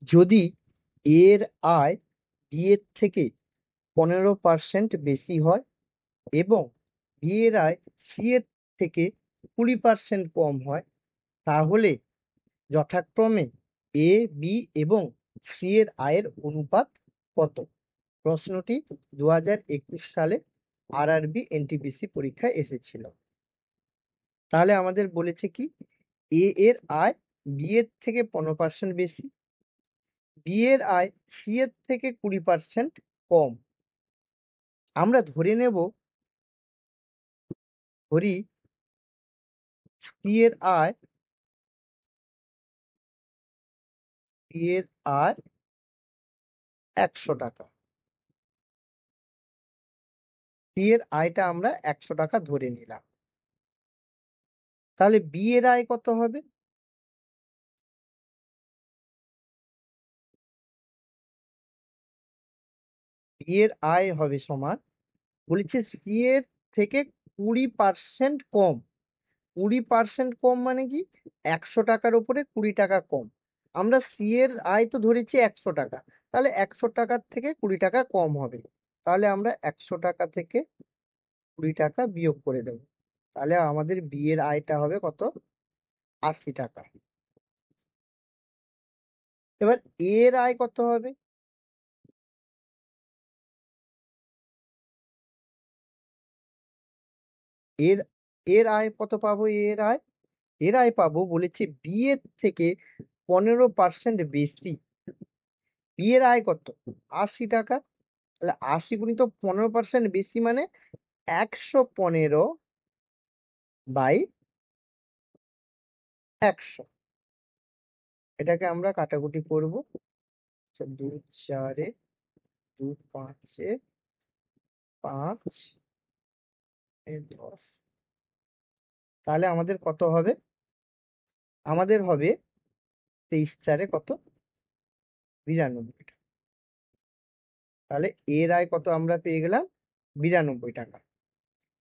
যদি এর আয় বি এর থেকে 15% বেশি হয় এবং বি এর আয় সি এর থেকে 20% কম হয়, তাহলে যথাক্রমে এ, বি এবং সি এর আয়ের অনুপাত কত? প্রশ্নটি 2021 সালে আরআরবি এনটিপিসি পরীক্ষায় এসেছিল। তাহলে আমাদের বলেছে কি, এ এর আয় বি এর থেকে 15% বেশি, বি এর আয় সি এর থেকে 20% কম। আমরা ধরি সি এর আয় 100 টাকা। সি এর আয়টা আমরা 100 টাকা ধরে নিলাম। তাহলে বি এর আয় কত হবে? বি এর আয় হবে সমান, বলেছে সি এর থেকে 20% কম। 20% কম মানে কি? 100 টাকার উপরে 20 টাকা কম। আমরা সি এর আয় তো ধরেছি 100 টাকা, তাহলে 100 টাকার থেকে 20 টাকা কম হবে। তাহলে আমরা 100 টাকা থেকে 20 টাকা বিয়োগ করে দেব। তাহলে আমাদের বি এর আয়টা হবে কত? 80 টাকা। এবার এর আয় কত হবে? এর এর আয় কত পাবো? এর আয় পাবো, বলেছে বি এর থেকে 15% বেশি। বি এর আয় কত? 80 টাকা। তাহলে 80 গুণিত 15% বেশি মানে 115 বাই 100। এটাকে আমরা কাটাকুটি করব। 2 4 2 5 5 10। তাহলে আমাদের কত হবে? আমাদের হবে 23 4 কত? 92 টাকা। তাহলে এর আয় কত আমরা পেয়ে গেলাম? 92 টাকা।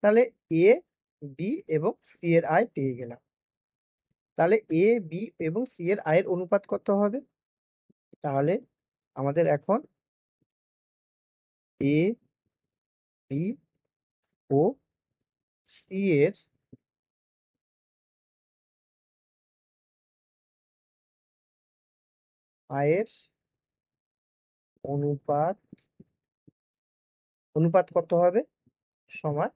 তাহলে এ, বি এবং সি এর আয় পেয়ে গেলাম। তাহলে এ, বি এবং সি এর আয়ের অনুপাত কত হবে? তাহলে আমাদের এখন এ, বি ও সি এর আয়ের অনুপাত কত হবে? সমান,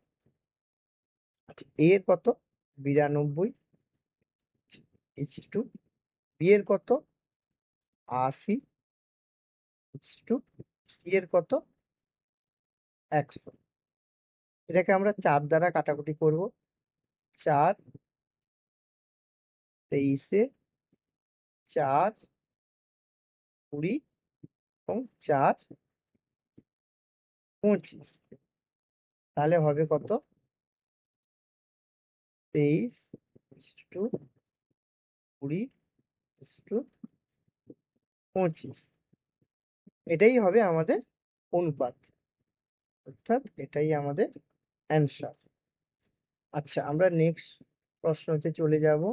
আচ্ছা, এ এর কত? 92 টু বি এর কত? 80 টু সি এর কত? 100। এটাকে আমরা 4 দ্বারা কাটাকুটি করব। 4 23 4 20 এবং 4 25। তাহলে হবে কত? 23 টু 20 টু 25। এটাই হবে আমাদের অনুপাত, অর্থাৎ এটাই আমাদের অ্যান্সার। আচ্ছা, আমরা নেক্সট প্রশ্নতে চলে যাব।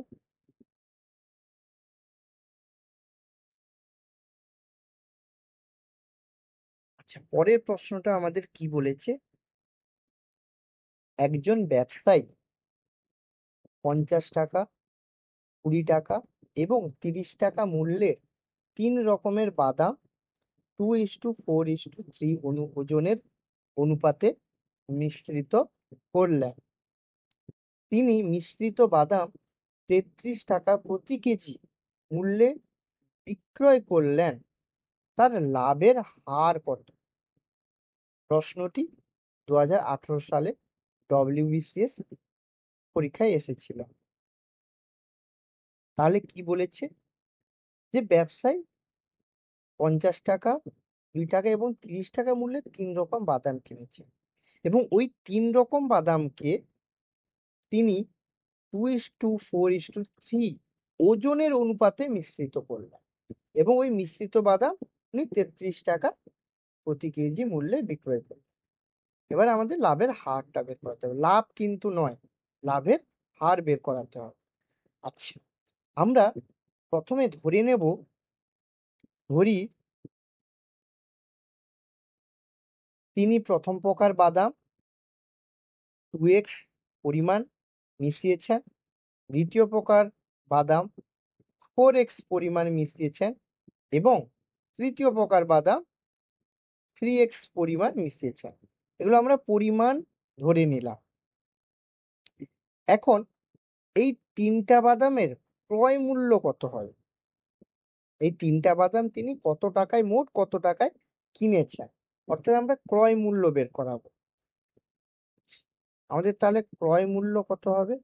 আচ্ছা, পরের প্রশ্নটা আমাদের কি বলেছে? একজন ব্যবসায়ী 50 টাকা, 20 টাকা এবং 30 টাকা মূল্যের 3 রকমের বাদাম 2:4:3 ওজনের অনুপাতে মিশ্রিত করলেন। তিনি মিশ্রিত বাদাম 33 টাকা প্রতি কেজি মূল্যে বিক্রয় করলেন। তার লাভের হার কত? প্রশ্নটি 2018 সালে ডব্লিউবিসিএস পরীক্ষায় এসেছিল। তাহলে কি বলেছে? যে ব্যবসায়ী 50 টাকা, 2 টাকা এবং 30 টাকা মূল্যে 3 রকম বাদাম কিনেছে এবং ওই 3 রকম বাদামকে তিনি 2:4:3 ওজনের অনুপাতে মিশ্রিত করলেন এবং ওই মিশ্রিত বাদাম উনি 33 টাকা প্রতি কেজি মূল্যে বিক্রয় করলেন। এবার আমাদের লাভের হারটা বের করাতে হবে, লাভ কিন্তু নয়, লাভের হার বের করাতে হবে। আচ্ছা, আমরা প্রথমে ধরে নেব ধরি তিনি প্রথম প্রকার বাদাম 2x পরিমাণ মিশিয়েছেন, দ্বিতীয় প্রকার বাদাম 4x পরিমাণ মিশিয়েছেন এবং তৃতীয় প্রকার বাদাম 3x পরিমাণ মিশিয়েছেন। এগুলো আমরা পরিমাণ ধরে নিলাম। এখন এই তিনটা বাদামের ক্রয় মূল্য কত হবে? এই তিনটা বাদাম তিনি কত টাকায়, মোট কত টাকায় কিনেছেন, অর্থাৎ আমরা ক্রয় মূল্য বের করাবো। আমাদের তাহলে ক্রয় মূল্য কত হবে?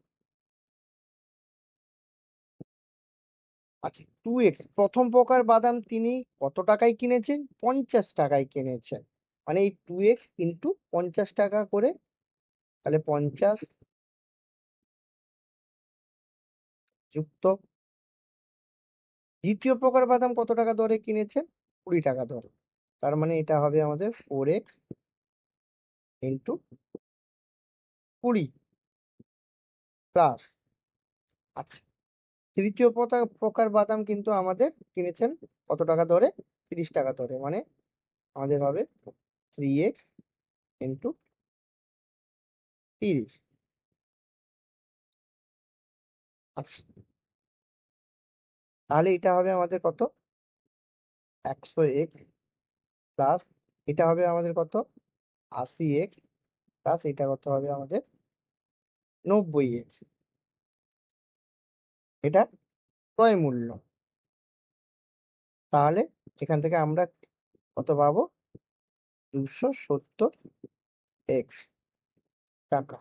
আচ্ছা, 2x প্রথম প্রকার বাদাম তিনি কত টাকায় কিনেছেন? 50 টাকায় কিনেছেন। মানে এই 2x ইন্টু 50 টাকা করে, তাহলে 50 যুক্ত দ্বিতীয় প্রকার বাদাম কত টাকা দরে কিনেছেন? 20 টাকা দরে। তার মানে এটা হবে আমাদের 4x ইন্টু 20 প্লাস, আচ্ছা, তৃতীয় প্রকার বাদাম কিন্তু আমাদের কিনেছেন কত টাকা দরে? 30 টাকা দরে। মানে আমাদের হবে 3x ইন্টু 30। আচ্ছা, তাহলে এটা হবে আমাদের কত? 100x প্লাস এটা হবে আমাদের কত? 80x প্লাস এটা কত হবে আমাদের? 90x। এটা ক্রয় মূল্য। তাহলে এখান থেকে আমরা কত পাবো? 270x টাকা।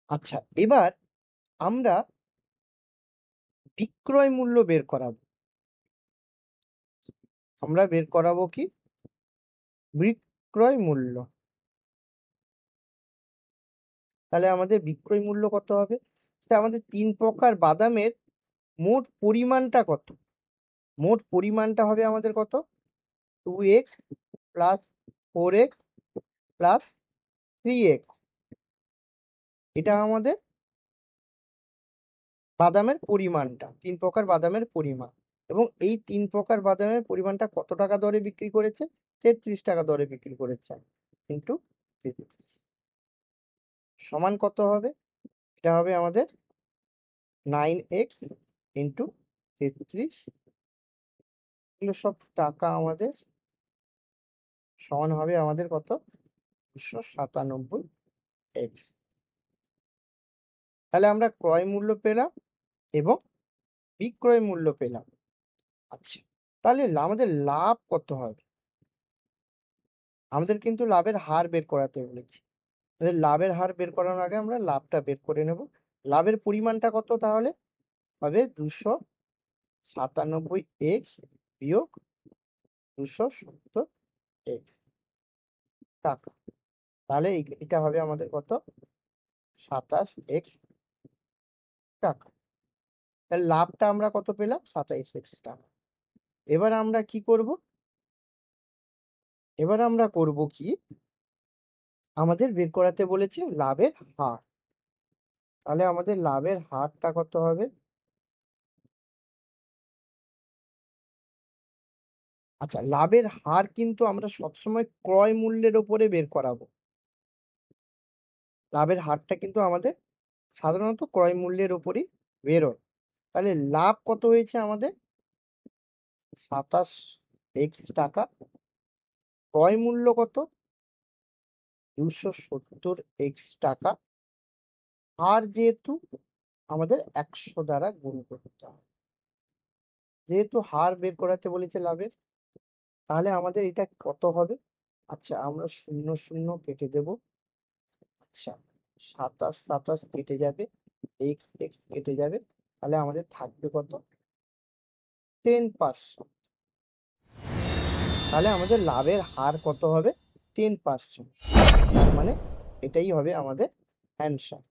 আচ্ছা, এবার আমরা বিক্রয় মূল্য বের করাবো। আমরা বের করাবো কি? বিক্রয় মূল্য। তাহলে আমাদের বিক্রয় মূল্য কত হবে? আমাদের 3 প্রকার বাদামের মোট পরিমাণটা কত? মোট পরিমাণটা হবে আমাদের কত? 2x plus 4x plus 3x। এটা আমাদের বাদামের পরিমাণটা, 3 প্রকার বাদামের পরিমাণ। এবং এই 3 প্রকার বাদামের পরিমাণটা কত টাকা দরে বিক্রি করেছে? 33 টাকা দরে বিক্রি করেছেন, ইন্টু 33 সমান কত হবে? এটা হবে আমাদের 9x ইন্টু 33। এগুলো সব টাকা আমাদের সমান হবে আমাদের কত? 297x। তাহলে আমরা ক্রয় মূল্য পেলাম এবং বিক্রয় মূল্য পেলাম। আচ্ছা, তাহলে আমাদের লাভ কত হবে? আমাদের কিন্তু লাভের হার বের করাতে বলেছি। লাভের হার বের করানোর আগে আমরা লাভটা বের করে নেব। লাভের পরিমাণটা কত? তাহলে হবে 297x বিয়োগ 270x টাকা। তাহলে এটা হবে আমাদের কত? 27x টাকা। তাহলে লাভটা আমরা কত পেলাম? 27x টাকা। এবার আমরা কি করব? এবার আমরা করব কি? আমাদের বের করাতে বলেছে লাভের হার। তাহলে আমাদের লাভের হারটা কত হবে? আচ্ছা, লাভের হার কিন্তু আমরা সবসময় ক্রয় মূল্যের ওপরে বের করাবো। লাভের হারটা কিন্তু আমাদের সাধারণত ক্রয় মূল্যের উপরই বেরোয়। তাহলে লাভ কত হয়েছে আমাদের? 27x টাকা। ক্রয় মূল্য কত? 270x টাকা। আর যেহেতু আমাদের 100 দ্বারা গুণ করতে হয়, যেহেতু হার বের করাতে বলেছে লাভের, তাহলে আমাদের এটা কত হবে? আচ্ছা, আমরা 0 0 কেটে দেব। আচ্ছা, 27 কেটে যাবে, x x কেটে যাবে, তাহলে আমাদের থাকবে কত? 10%। তাহলে আমাদের লাভের হার কত হবে? 10%। মানে এটাই হবে আমাদের অ্যান্সার।